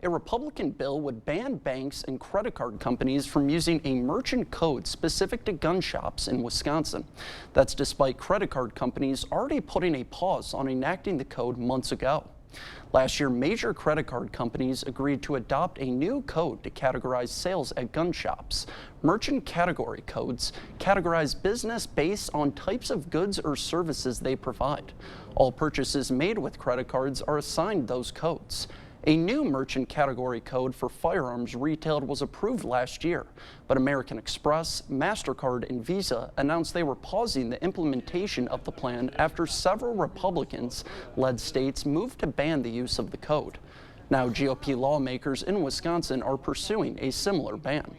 A Republican bill would ban banks and credit card companies from using a merchant code specific to gun shops in Wisconsin. That's despite credit card companies already putting a pause on enacting the code months ago. Last year, major credit card companies agreed to adopt a new code to categorize sales at gun shops. Merchant category codes categorize business based on types of goods or services they provide. All purchases made with credit cards are assigned those codes. A new merchant category code for firearms retailed was approved last year, but American Express, MasterCard, and Visa announced they were pausing the implementation of the plan after several Republicans-led states moved to ban the use of the code. Now, GOP lawmakers in Wisconsin are pursuing a similar ban.